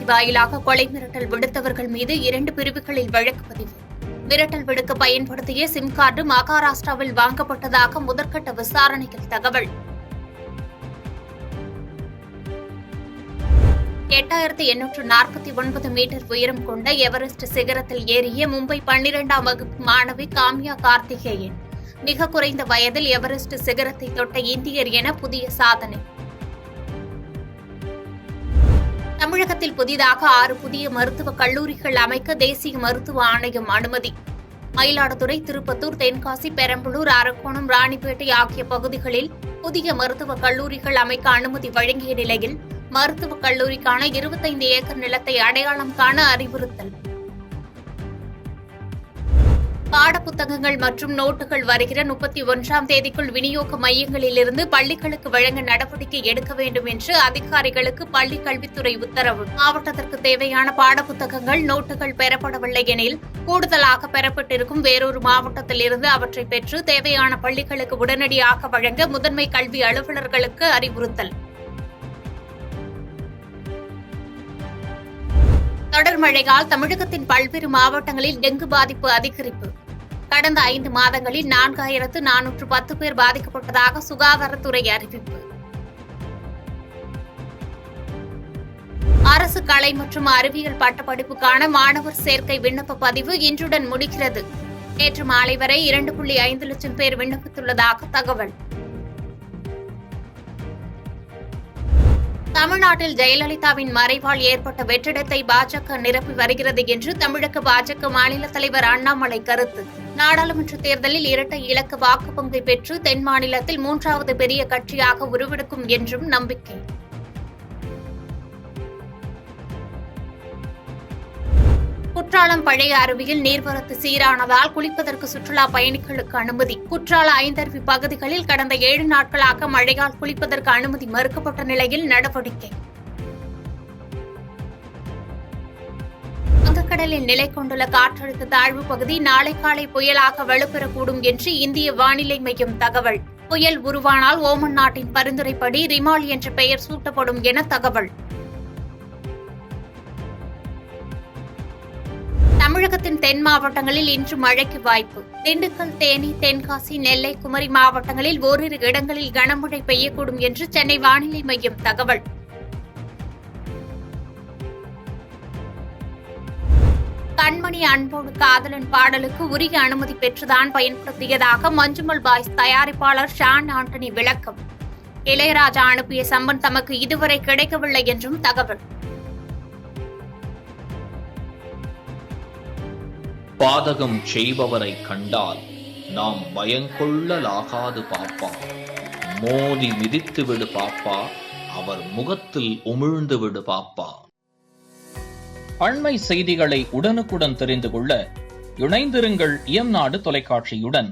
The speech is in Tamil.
தொலைபேசி வாயிலாக கொலை மிரட்டல் விடுத்தவர்கள் மீது 2 பிரிவுகளில் வழக்கு பதிவு. மிரட்டல் விடுக்க பயன்படுத்திய சிம் கார்டு மகாராஷ்டிராவில் வாங்கப்பட்டதாக முதற்கட்ட விசாரணையில் தகவல். 8849 மீட்டர் உயரம் கொண்ட எவரெஸ்ட் சிகரத்தில் ஏறிய மும்பை 12ஆம் வகுப்பு மாணவி காம்யா கார்த்திகேயன் மிக குறைந்த வயதில் எவரெஸ்ட் சிகரத்தை தொட்ட இந்தியர் என புதிய சாதனை. தமிழகத்தில் புதிதாக 6 புதிய மருத்துவக் கல்லூரிகள் அமைக்க தேசிய மருத்துவ ஆணையம் அனுமதி. மயிலாடுதுறை, திருப்பத்தூர், தென்காசி, பெரம்பலூர், அரக்கோணம், ராணிப்பேட்டை ஆகிய பகுதிகளில் புதிய மருத்துவக் கல்லூரிகள் அமைக்க அனுமதி வழங்கிய நிலையில் மருத்துவக் கல்லூரிக்கான 25 ஏக்கர் நிலத்தை அடையாளம் காண அறிவுறுத்தல். பாடப்புத்தகங்கள் மற்றும் நோட்டுகள் வருகிற 31ஆம் தேதிக்குள் விநியோக மையங்களிலிருந்து பள்ளிகளுக்கு வழங்க நடவடிக்கை எடுக்க வேண்டும் என்று அதிகாரிகளுக்கு பள்ளிக் கல்வித்துறை உத்தரவு. மாவட்டத்திற்கு தேவையான பாடப்புத்தகங்கள், நோட்டுகள் பெறப்படவில்லை எனில் கூடுதலாக பெறப்பட்டிருக்கும் வேறொரு மாவட்டத்திலிருந்து அவற்றை பெற்று தேவையான பள்ளிகளுக்கு உடனடியாக வழங்க முதன்மை கல்வி அலுவலர்களுக்கு அறிவுறுத்தல். தொடர் மழையால் தமிழகத்தின் பல்வேறு மாவட்டங்களில் டெங்கு பாதிப்பு அதிகரிப்பு. கடந்த 5 மாதங்களில் 4410 பேர் பாதிக்கப்பட்டதாக சுகாதாரத்துறை அறிவிப்பு. அரசு கலை மற்றும் அறிவியல் பட்டப்படிப்புக்கான மாணவர் சேர்க்கை விண்ணப்ப பதிவு இன்றுடன் முடிகிறது. நேற்று மாலை வரை 2.5 லட்சம் பேர் விண்ணப்பித்துள்ளதாக தகவல். தமிழ்நாட்டில் ஜெயலலிதாவின் மறைவால் ஏற்பட்ட வெற்றிடத்தை பாஜக நிரப்பி வருகிறது என்று தமிழக பாஜக மாநில தலைவர் அண்ணாமலை கருத்து. நாடாளுமன்ற தேர்தலில் இரட்டை இலக்க வாக்கு பங்கை பெற்று தென் மாநிலத்தில் 3வது பெரிய கட்சியாக உருவெடுக்கும் என்றும் நம்பிக்கை. குற்றாலம் பழைய அருவியில் நீர்வரத்து சீரானதால் குளிப்பதற்கு சுற்றுலா பயணிகளுக்கு அனுமதி. குற்றால ஐந்தருவி பகுதிகளில் கடந்த 7 நாட்களாக மழையால் குளிப்பதற்கு அனுமதி மறுக்கப்பட்ட நிலையில் நடவடிக்கை. வங்கக்கடலில் நிலை கொண்டுள்ள காற்றழுத்த தாழ்வு பகுதி நாளை காலை புயலாக வலுப்பெறக்கூடும் என்று இந்திய வானிலை மையம் தகவல். புயல் உருவானால் ஓமன் நாட்டின் பரிந்துரைப்படி ரிமால் என்ற பெயர் சூட்டப்படும் என தகவல். தமிழகத்தின் தென் மாவட்டங்களில் இன்று மழைக்கு வாய்ப்பு. திண்டுக்கல், தேனி, தென்காசி, நெல்லை, குமரி மாவட்டங்களில் ஓரிரு இடங்களில் கனமழை பெய்யக்கூடும் என்று சென்னை வானிலை மையம் தகவல். கண்மணி அன்போடு காதலன் பாடலுக்கு உரிய அனுமதி பெற்றுதான் பயன்படுத்தியதாக மஞ்சுமல் பாய்ஸ் தயாரிப்பாளர் ஷான் ஆண்டனி விளக்கம். இளையராஜா அனுப்பிய சம்பன் தமக்கு இதுவரை கிடைக்கவில்லை என்றும் தகவல். பாதகம் செய்பவரை கண்டால் நாம் பயங்கொள்ளலாகாது பாப்பா. மோதி மிதித்து விடு பாப்பா, அவர் முகத்தில் உமிழ்ந்து விடு பாப்பா. அண்மை செய்திகளை உடனுக்குடன் தெரிந்து கொள்ள இணைந்திருங்கள் இயம்நாடு தொலைக்காட்சியுடன்.